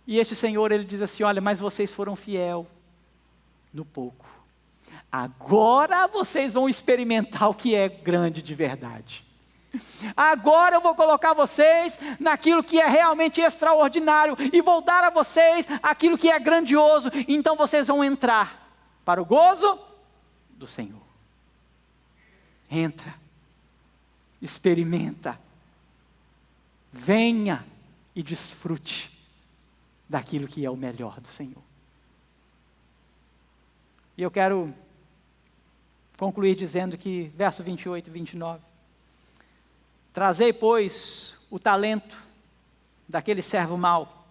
E este Senhor, ele diz assim: olha, mas vocês foram fiel no pouco, agora vocês vão experimentar o que é grande de verdade. Agora eu vou colocar vocês naquilo que é realmente extraordinário, e vou dar a vocês aquilo que é grandioso. Então vocês vão entrar para o gozo do Senhor. Entra, experimenta, venha e desfrute daquilo que é o melhor do Senhor. E eu quero concluir dizendo que, verso 28 e 29, trazei, pois, o talento daquele servo mau,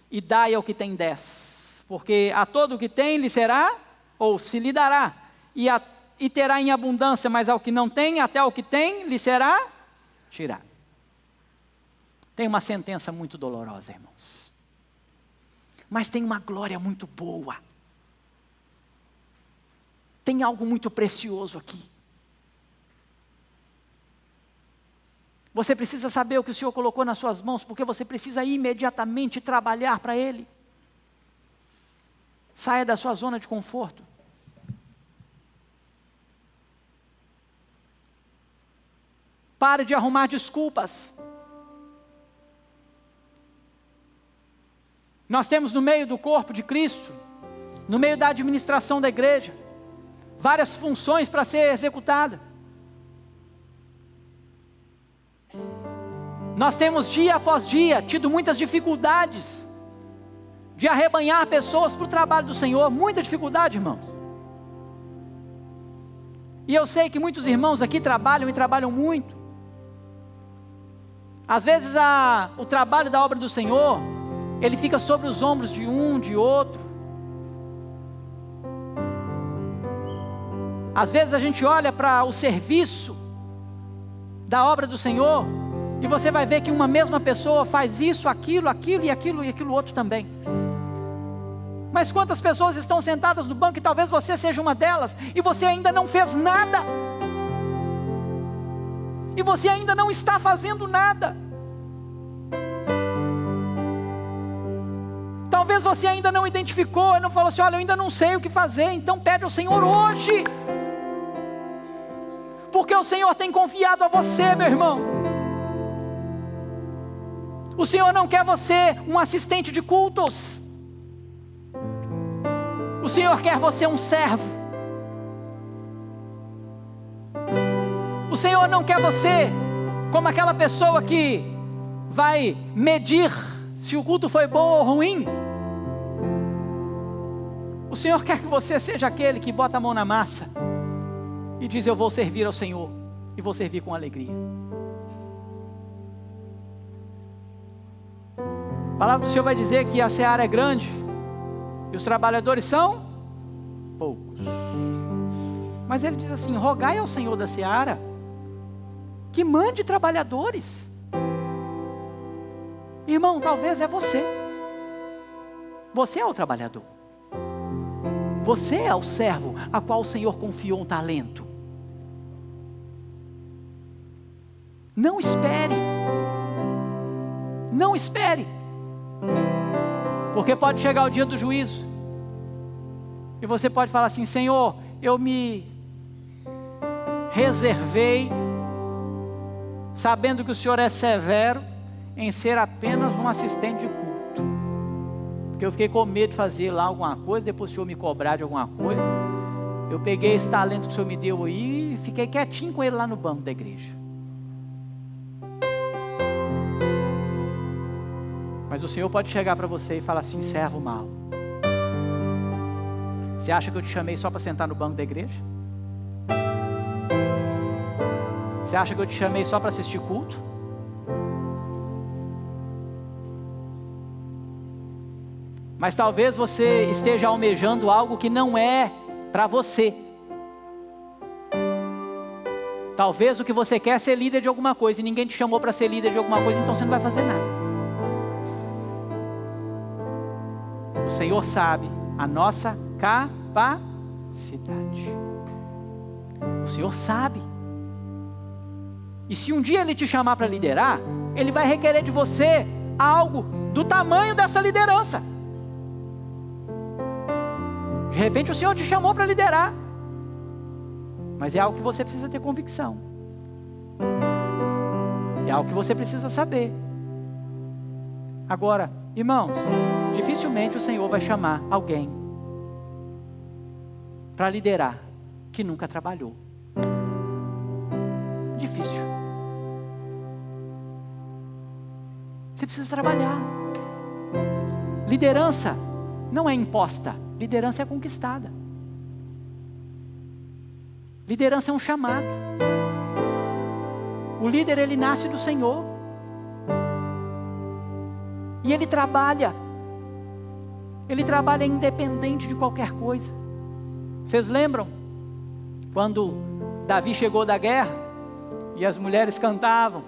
e dai ao que tem 10, porque a todo o que tem lhe será, ou se lhe dará, e terá em abundância, mas ao que não tem, até o que tem lhe será tirado. Tem uma sentença muito dolorosa, irmãos, mas tem uma glória muito boa. Tem algo muito precioso aqui. Você precisa saber o que o Senhor colocou nas suas mãos, porque você precisa imediatamente trabalhar para Ele. Saia da sua zona de conforto. Pare de arrumar desculpas. Nós temos no meio do corpo de Cristo, no meio da administração da igreja, várias funções para ser executada. Nós temos dia após dia tido muitas dificuldades de arrebanhar pessoas para o trabalho do Senhor, muita dificuldade, irmãos. E eu sei que muitos irmãos aqui trabalham e trabalham muito. Às vezes o trabalho da obra do Senhor, ele fica sobre os ombros de um, de outro. Às vezes a gente olha para o serviço da obra do Senhor, e você vai ver que uma mesma pessoa faz isso, aquilo e aquilo outro também. Mas quantas pessoas estão sentadas no banco, e talvez você seja uma delas, e você ainda não fez nada, e você ainda não está fazendo nada. Talvez você ainda não identificou, e não falou assim: olha, eu ainda não sei o que fazer. Então pede ao Senhor hoje, porque o Senhor tem confiado a você, meu irmão. O Senhor não quer você um assistente de cultos. O Senhor quer você um servo. O Senhor não quer você como aquela pessoa que vai medir se o culto foi bom ou ruim. O Senhor quer que você seja aquele que bota a mão na massa e diz: eu vou servir ao Senhor, e vou servir com alegria. A palavra do Senhor vai dizer que a seara é grande e os trabalhadores são poucos. Mas ele diz assim: rogai ao Senhor da seara que mande trabalhadores. Irmão, talvez é você. Você é o trabalhador. Você é o servo a qual o Senhor confiou um talento. Não espere. Não espere. Porque pode chegar o dia do juízo, e você pode falar assim: Senhor, eu me reservei sabendo que o Senhor é severo em ser apenas um assistente de culto. Porque eu fiquei com medo de fazer lá alguma coisa, depois o Senhor me cobrar de alguma coisa. Eu peguei esse talento que o Senhor me deu aí e fiquei quietinho com ele lá no banco da igreja. Mas o Senhor pode chegar para você e falar assim: servo mau, você acha que eu te chamei só para sentar no banco da igreja? Você acha que eu te chamei só para assistir culto? Mas talvez você esteja almejando algo que não é para você. Talvez o que você quer é ser líder de alguma coisa e ninguém te chamou para ser líder de alguma coisa, então você não vai fazer nada. O Senhor sabe a nossa capacidade. O Senhor sabe. E se um dia Ele te chamar para liderar, Ele vai requerer de você algo do tamanho dessa liderança. De repente o Senhor te chamou para liderar, mas é algo que você precisa ter convicção. É algo que você precisa saber. Agora, irmãos, dificilmente o Senhor vai chamar alguém para liderar que nunca trabalhou. Difícil. Você precisa trabalhar. Liderança não é imposta, liderança é conquistada. Liderança é um chamado. O líder, ele nasce do Senhor. E ele trabalha. Ele trabalha independente de qualquer coisa. Vocês lembram? Quando Davi chegou da guerra e as mulheres cantavam: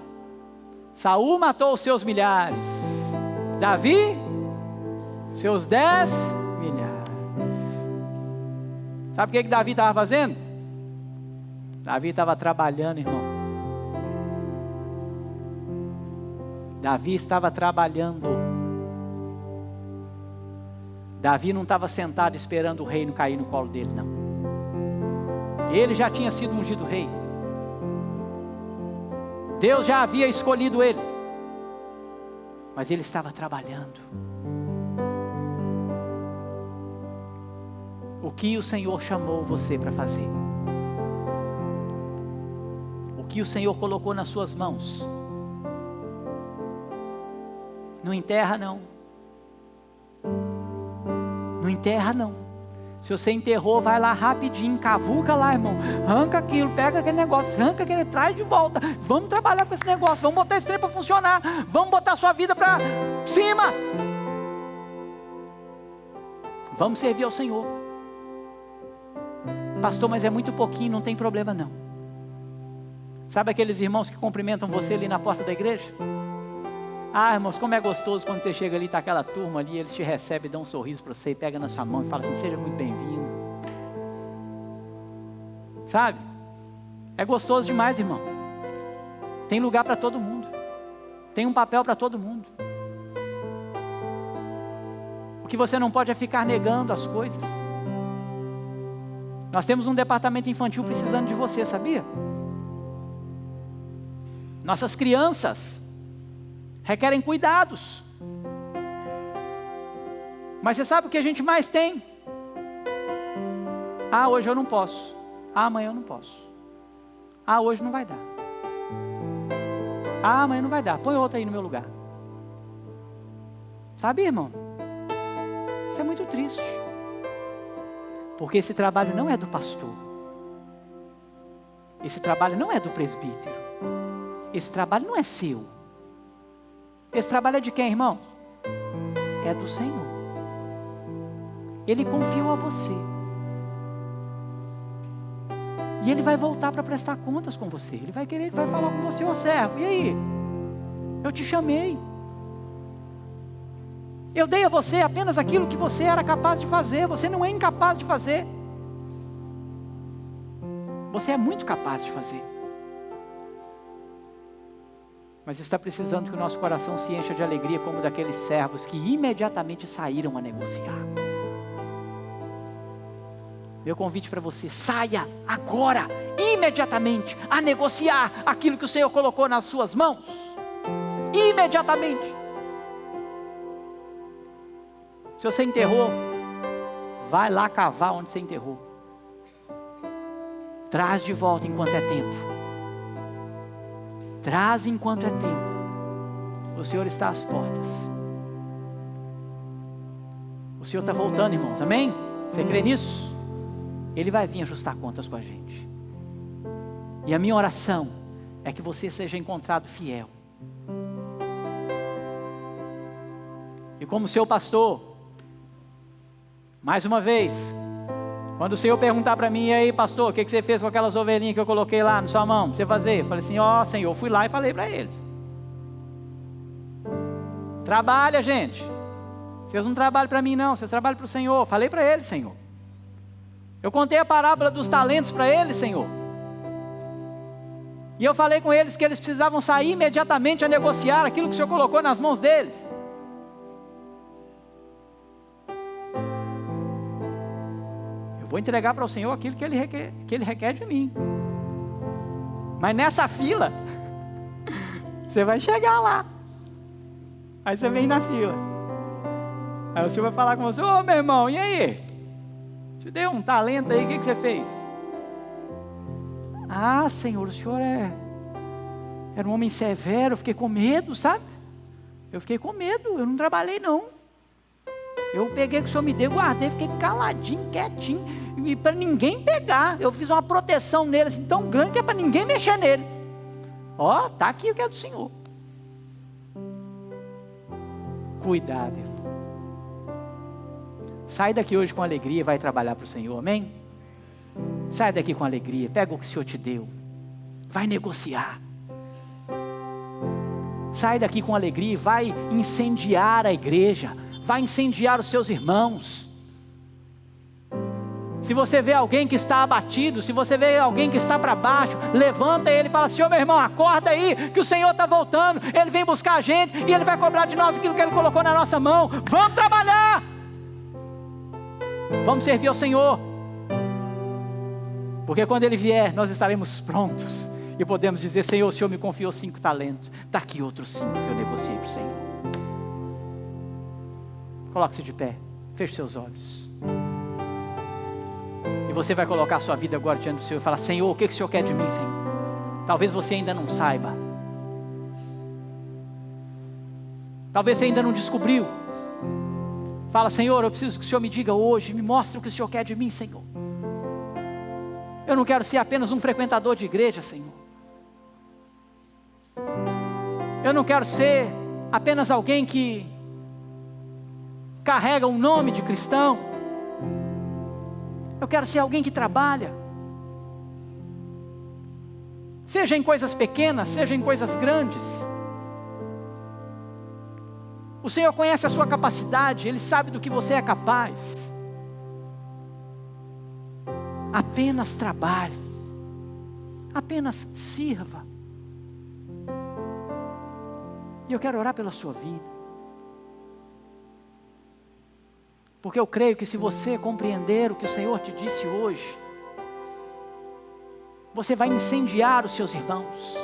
Saul matou os seus milhares, Davi, seus 10 milhares. Sabe o que Davi estava fazendo? Davi estava trabalhando, irmão. Davi estava trabalhando. Davi não estava sentado esperando o reino cair no colo dele, não. Ele já tinha sido ungido rei. Deus já havia escolhido ele. Mas ele estava trabalhando. O que o Senhor chamou você para fazer? O que o Senhor colocou nas suas mãos? Não enterra não. Não enterra não. Se você enterrou, vai lá rapidinho, cavuca lá, irmão. Arranca aquilo, pega aquele negócio, arranca aquele, traz de volta. Vamos trabalhar com esse negócio, vamos botar esse trem para funcionar. Vamos botar a sua vida para cima. Vamos servir ao Senhor. Pastor, mas é muito pouquinho, não tem problema não. Sabe aqueles irmãos que cumprimentam você ali na porta da igreja? Ah, irmãos, como é gostoso quando você chega ali, está aquela turma ali, eles te recebem, dão um sorriso para você, e pega na sua mão e fala assim: seja muito bem-vindo. Sabe? É gostoso demais, irmão. Tem lugar para todo mundo. Tem um papel para todo mundo. O que você não pode é ficar negando as coisas. Nós temos um departamento infantil precisando de você, sabia? Nossas crianças requerem cuidados. Mas você sabe o que a gente mais tem? Ah, hoje eu não posso. Ah, amanhã eu não posso. Ah, hoje não vai dar. Ah, amanhã não vai dar. Põe outra aí no meu lugar. Sabe, irmão? Isso é muito triste. Porque esse trabalho não é do pastor. Esse trabalho não é do presbítero. Esse trabalho não é seu. Esse trabalho é de quem, irmão? É do Senhor. Ele confiou a você. E Ele vai voltar para prestar contas com você. Ele vai querer, ele vai falar com você: ô servo, e aí? Eu te chamei. Eu dei a você apenas aquilo que você era capaz de fazer. Você não é incapaz de fazer. Você é muito capaz de fazer. Mas está precisando que o nosso coração se encha de alegria, como daqueles servos que imediatamente saíram a negociar. Meu convite para você: saia agora, imediatamente, a negociar aquilo que o Senhor colocou nas suas mãos. Imediatamente. Se você enterrou, vai lá cavar onde você enterrou. Traz de volta enquanto é tempo. Traz enquanto é tempo. O Senhor está às portas. O Senhor está voltando, irmãos, amém? Você crê nisso? Ele vai vir ajustar contas com a gente. E a minha oração é que você seja encontrado fiel. E como seu pastor, mais uma vez, quando o Senhor perguntar para mim: e aí, pastor, o que você fez com aquelas ovelhinhas que eu coloquei lá na sua mão para você fazer? Eu falei assim: ó, Senhor, eu fui lá e falei para eles: trabalha, gente. Vocês não trabalham para mim não, vocês trabalham para o Senhor. Falei para eles: Senhor. Eu contei a parábola dos talentos para eles, Senhor. E eu falei com eles que eles precisavam sair imediatamente a negociar aquilo que o Senhor colocou nas mãos deles. Eu vou entregar para o Senhor aquilo que Ele requer de mim. Mas nessa fila, você vai chegar lá. Aí você vem na fila. Aí o Senhor vai falar com você: ô meu irmão, e aí? Te dei um talento aí, o que você fez? Ah, Senhor, o Senhor era um homem severo, eu fiquei com medo, sabe? Eu fiquei com medo, eu não trabalhei não. Eu peguei o que o Senhor me deu, guardei, fiquei caladinho, quietinho, e para ninguém pegar. Eu fiz uma proteção nele assim tão grande que é para ninguém mexer nele. Ó, tá aqui o que é do Senhor. Cuidado, irmão. Sai daqui hoje com alegria e vai trabalhar para o Senhor, amém? Sai daqui com alegria, pega o que o Senhor te deu, vai negociar. Sai daqui com alegria e vai incendiar a igreja, vai incendiar os seus irmãos. Se você vê alguém que está abatido, se você vê alguém que está para baixo, levanta ele e fala assim: ô meu irmão, acorda aí, que o Senhor está voltando, Ele vem buscar a gente e Ele vai cobrar de nós aquilo que Ele colocou na nossa mão. Vamos trabalhar! Vamos servir ao Senhor, porque quando Ele vier, nós estaremos prontos e podemos dizer: Senhor, o Senhor me confiou 5 talentos, está aqui outros 5 que eu negociei para o Senhor. Coloque-se de pé, feche seus olhos, e você vai colocar a sua vida agora diante do Senhor e falar: Senhor, o que o Senhor quer de mim, Senhor? Talvez você ainda não saiba, talvez você ainda não descobriu. Fala: Senhor, eu preciso que o Senhor me diga hoje, me mostre o que o Senhor quer de mim, Senhor. Eu não quero ser apenas um frequentador de igreja, Senhor. Eu não quero ser apenas alguém que carrega um nome de cristão. Eu quero ser alguém que trabalha, seja em coisas pequenas, seja em coisas grandes. O Senhor conhece a sua capacidade, Ele sabe do que você é capaz. Apenas trabalhe, apenas sirva. E eu quero orar pela sua vida, porque eu creio que se você compreender o que o Senhor te disse hoje, você vai incendiar os seus irmãos.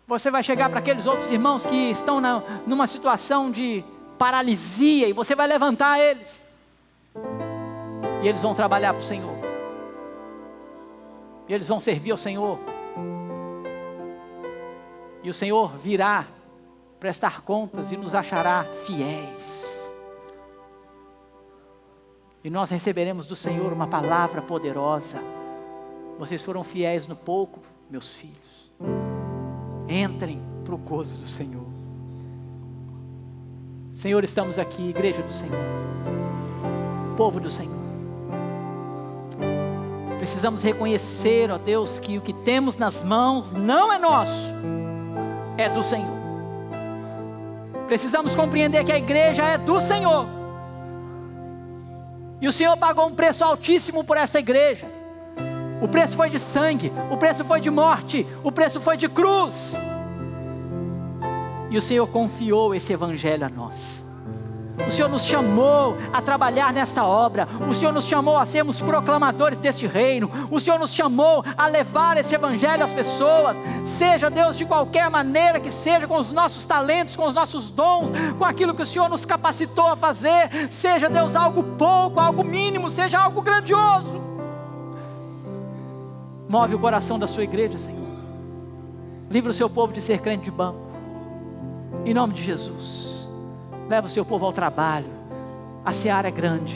Você vai chegar para aqueles outros irmãos que estão numa situação de paralisia, e você vai levantar eles, e eles vão trabalhar para o Senhor, e eles vão servir ao Senhor, e o Senhor virá prestar contas e nos achará fiéis, e nós receberemos do Senhor uma palavra poderosa: vocês foram fiéis no pouco, meus filhos, entrem para o gozo do Senhor. Senhor, estamos aqui, igreja do Senhor, povo do Senhor. Precisamos reconhecer, ó Deus, que o que temos nas mãos não é nosso, é do Senhor. Precisamos compreender que a igreja é do Senhor, e o Senhor pagou um preço altíssimo por essa igreja. O preço foi de sangue, o preço foi de morte, o preço foi de cruz. E o Senhor confiou esse evangelho a nós. O Senhor nos chamou a trabalhar nesta obra. O Senhor nos chamou a sermos proclamadores deste reino. O Senhor nos chamou a levar esse evangelho às pessoas. Seja, Deus, de qualquer maneira que seja, com os nossos talentos, com os nossos dons, com aquilo que o Senhor nos capacitou a fazer. Seja, Deus, algo pouco, algo mínimo, seja algo grandioso. Move o coração da sua igreja, Senhor. Livra o seu povo de ser crente de banco. Em nome de Jesus. Leva o seu povo ao trabalho. A seara é grande.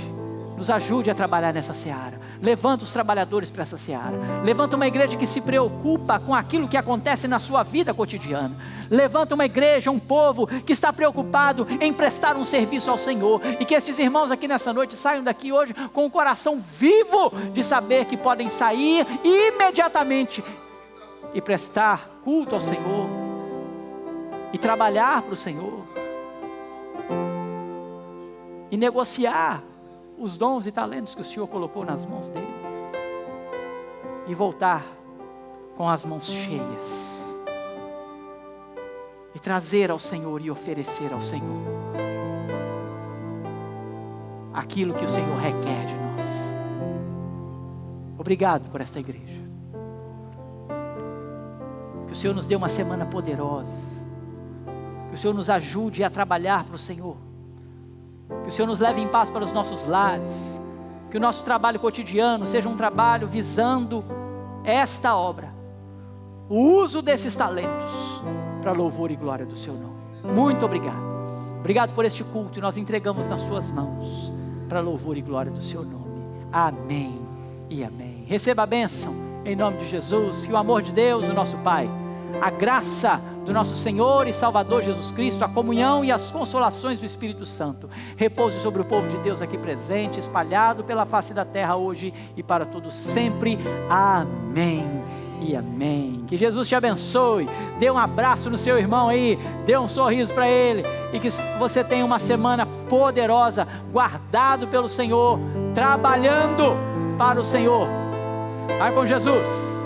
Nos ajude a trabalhar nessa seara. Levanta os trabalhadores para essa seara. Levanta uma igreja que se preocupa com aquilo que acontece na sua vida cotidiana. Levanta uma igreja, um povo que está preocupado em prestar um serviço ao Senhor. E que estes irmãos aqui nessa noite saiam daqui hoje com o coração vivo de saber que podem sair imediatamente e prestar culto ao Senhor e trabalhar para o Senhor e negociar os dons e talentos que o Senhor colocou nas mãos dele e voltar com as mãos cheias e trazer ao Senhor e oferecer ao Senhor aquilo que o Senhor requer de nós. Obrigado por esta igreja. Que o Senhor nos dê uma semana poderosa. Que o Senhor nos ajude a trabalhar para o Senhor. Que o Senhor nos leve em paz para os nossos lares. Que o nosso trabalho cotidiano seja um trabalho visando esta obra. O uso desses talentos para louvor e glória do seu nome. Muito obrigado. Obrigado por este culto e nós entregamos nas suas mãos para louvor e glória do seu nome. Amém e amém. Receba a bênção em nome de Jesus. Que o amor de Deus, o nosso Pai, a graça do nosso Senhor e Salvador Jesus Cristo, a comunhão e as consolações do Espírito Santo repouse sobre o povo de Deus aqui presente, espalhado pela face da terra hoje e para todos sempre. Amém e amém. Que Jesus te abençoe. Dê um abraço no seu irmão aí, dê um sorriso para ele e que você tenha uma semana poderosa, guardado pelo Senhor, trabalhando para o Senhor. Vai com Jesus.